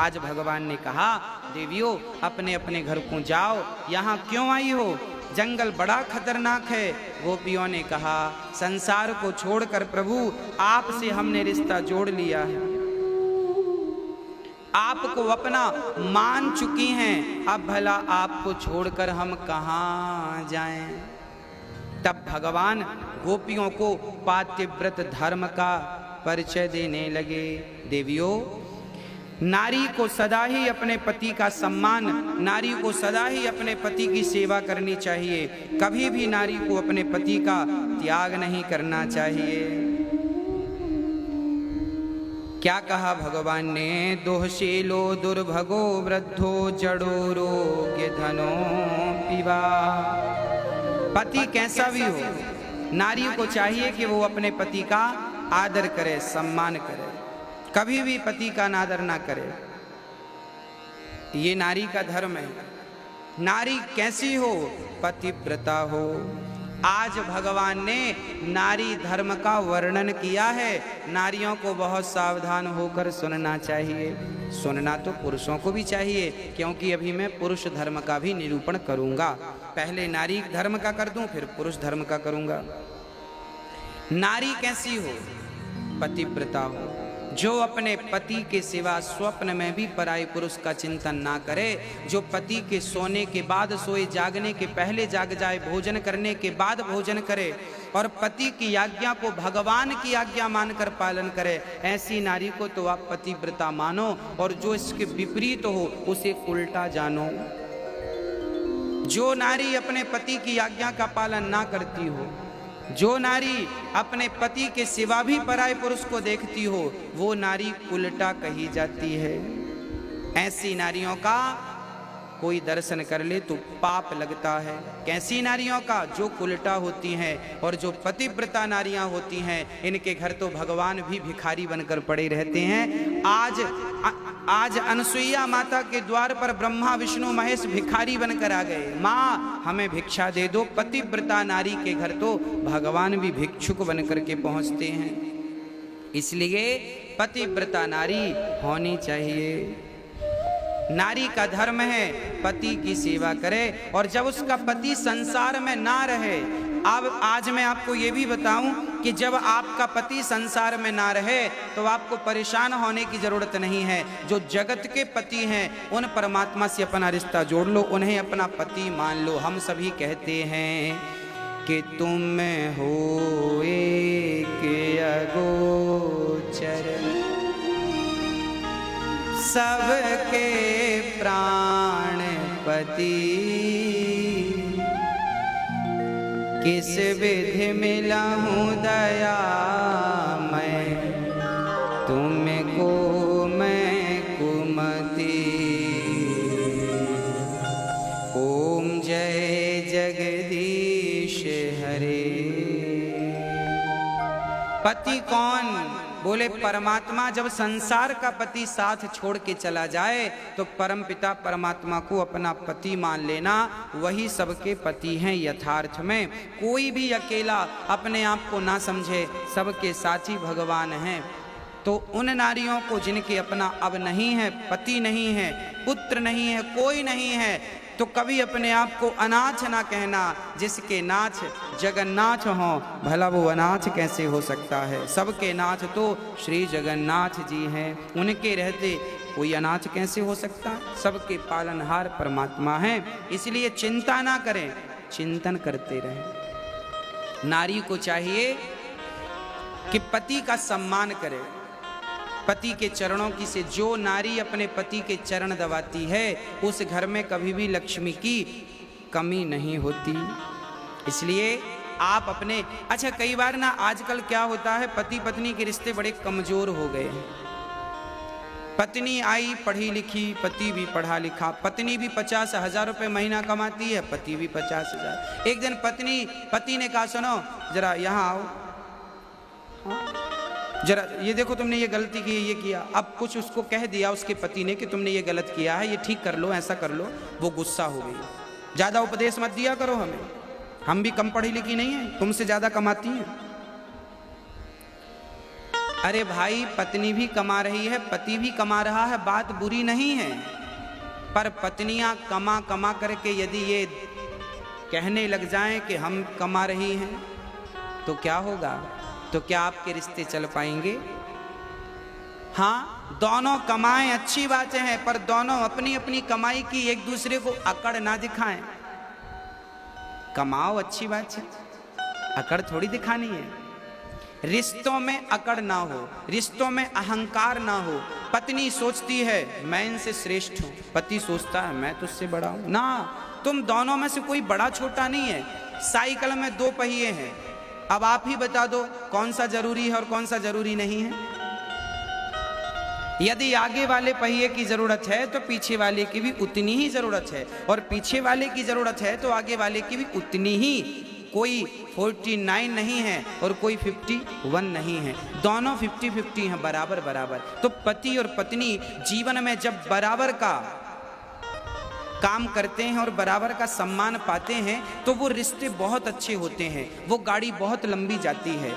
आज भगवान ने कहा, देवियों अपने अपने घर को जाओ, यहाँ क्यों आई हो? जंगल बड़ा खतरनाक है। गोपियों ने कहा, संसार को छोड़कर प्रभु आपसे हमने रिश्ता जोड़ लिया है, आपको अपना मान चुकी हैं, अब भला आपको छोड़कर हम कहाँ जाएं? तब भगवान गोपियों को पातिव्रत धर्म का परिचय देने लगे। देवियों, नारी को सदा ही अपने पति का सम्मान, नारी को सदा ही अपने पति की सेवा करनी चाहिए। कभी भी नारी को अपने पति का त्याग नहीं करना चाहिए। क्या कहा भगवान ने? दोहशीलो दुर्भगो वृद्धो जड़ो रोग्य धनो पिवा। पति कैसा भी हो, नारी को चाहिए कि वो अपने पति का आदर करे, सम्मान करे, कभी भी पति का अनादर ना करे। ये नारी का धर्म है। नारी कैसी हो? पतिव्रता हो। आज भगवान ने नारी धर्म का वर्णन किया है। नारियों को बहुत सावधान होकर सुनना चाहिए। सुनना तो पुरुषों को भी चाहिए, क्योंकि अभी मैं पुरुष धर्म का भी निरूपण करूंगा। पहले नारी धर्म का कर दूं, फिर पुरुष धर्म का करूंगा। नारी कैसी हो? पतिव्रता हो, जो अपने पति के सिवा स्वप्न में भी पराये पुरुष का चिंतन ना करे, जो पति के सोने के बाद सोए, जागने के पहले जाग जाए, भोजन करने के बाद भोजन करे और पति की आज्ञा को भगवान की आज्ञा मानकर पालन करे, ऐसी नारी को तो आप पतिव्रता मानो, और जो इसके विपरीत हो उसे उल्टा जानो। जो नारी अपने पति की आज्ञा का पालन ना करती हो, जो नारी अपने पति के सिवा भी पराये पुरुष को देखती हो, वो नारी उल्टा कही जाती है। ऐसी नारियों का कोई दर्शन कर ले तो पाप लगता है। कैसी नारियों का? जो उल्टा होती हैं। और जो पतिव्रता नारियां होती हैं, इनके घर तो भगवान भी भिखारी बनकर पड़े रहते हैं। आज अनसुईया माता के द्वार पर ब्रह्मा विष्णु महेश भिखारी बनकर आ गए, माँ हमें भिक्षा दे दो। पतिव्रता नारी के घर तो भगवान भी भिक्षुक बनकर के पहुंचते हैं। इसलिए पतिव्रता नारी होनी चाहिए। नारी का धर्म है पति की सेवा करे, और जब उसका पति संसार में ना रहे, अब आज मैं आपको ये भी बताऊं कि जब आपका पति संसार में ना रहे तो आपको परेशान होने की जरूरत नहीं है। जो जगत के पति हैं, उन परमात्मा से अपना रिश्ता जोड़ लो, उन्हें अपना पति मान लो। हम सभी कहते हैं कि तुम हो एक अगोचर, सबके प्राणपति, किस विधि मिला हूँ दया मैं, तुमको मैं कुमति। ओम जय जगदीश हरे। पति कौन? बोले परमात्मा। जब संसार का पति साथ छोड़ के चला जाए तो परमपिता परमात्मा को अपना पति मान लेना, वही सबके पति हैं यथार्थ में। कोई भी अकेला अपने आप को ना समझे, सबके साथी भगवान हैं। तो उन नारियों को जिनके अपना अब नहीं है, पति नहीं है, पुत्र नहीं है, कोई नहीं है, तो कभी अपने आप को अनाथ ना कहना। जिसके नाथ जगन्नाथ हो, भला वो अनाथ कैसे हो सकता है? सबके नाथ तो श्री जगन्नाथ जी हैं, उनके रहते कोई अनाथ कैसे हो सकता है? सबके पालनहार परमात्मा हैं। इसलिए चिंता ना करें, चिंतन करते रहें। नारी को चाहिए कि पति का सम्मान करे, पति के चरणों की से। जो नारी अपने पति के चरण दबाती है, उस घर में कभी भी लक्ष्मी की कमी नहीं होती। इसलिए आप अपने, अच्छा कई बार ना आजकल क्या होता है, पति पत्नी के रिश्ते बड़े कमजोर हो गए हैं। पत्नी आई पढ़ी लिखी, पति भी पढ़ा लिखा, पत्नी भी 50,000 रुपये महीना कमाती है, पति भी 50,000। एक दिन पति ने कहा, सुनो जरा यहाँ आओ, जरा ये देखो तुमने ये गलती की, ये किया। अब कुछ उसको कह दिया उसके पति ने कि तुमने ये गलत किया है, ये ठीक कर लो, ऐसा कर लो। वो गुस्सा हो गई। ज़्यादा उपदेश मत दिया करो हमें, हम भी कम पढ़ी लिखी नहीं है, तुमसे ज़्यादा कमाती हैं। अरे भाई, पत्नी भी कमा रही है, पति भी कमा रहा है, बात बुरी नहीं है। पर पत्नियां कमा कमा करके यदि ये कहने लग जाएं कि हम कमा रही हैं, तो क्या होगा? तो क्या आपके रिश्ते चल पाएंगे? हाँ, दोनों कमाएं, अच्छी बातें हैं, पर दोनों अपनी अपनी कमाई की एक दूसरे को अकड़ ना दिखाएं। कमाओ, अच्छी बात है, अकड़ थोड़ी दिखानी है। रिश्तों में अकड़ ना हो, रिश्तों में अहंकार ना हो। पत्नी सोचती है मैं इनसे श्रेष्ठ हूं, पति सोचता है मैं तुझसे बड़ा हूं। ना, तुम दोनों में से कोई बड़ा छोटा नहीं है। साइकिल में 2 पहिए हैं, अब आप ही बता दो कौन सा जरूरी है और कौन सा जरूरी नहीं है। यदि आगे वाले पहिए की जरूरत है तो पीछे वाले की भी उतनी ही जरूरत है, और पीछे वाले की जरूरत है तो आगे वाले की भी उतनी ही। कोई 49 नहीं है और कोई 51 नहीं है, दोनों 50-50 हैं, बराबर बराबर। तो पति और पत्नी जीवन में जब बराबर का काम करते हैं और बराबर का सम्मान पाते हैं तो वो रिश्ते बहुत अच्छे होते हैं, वो गाड़ी बहुत लंबी जाती है।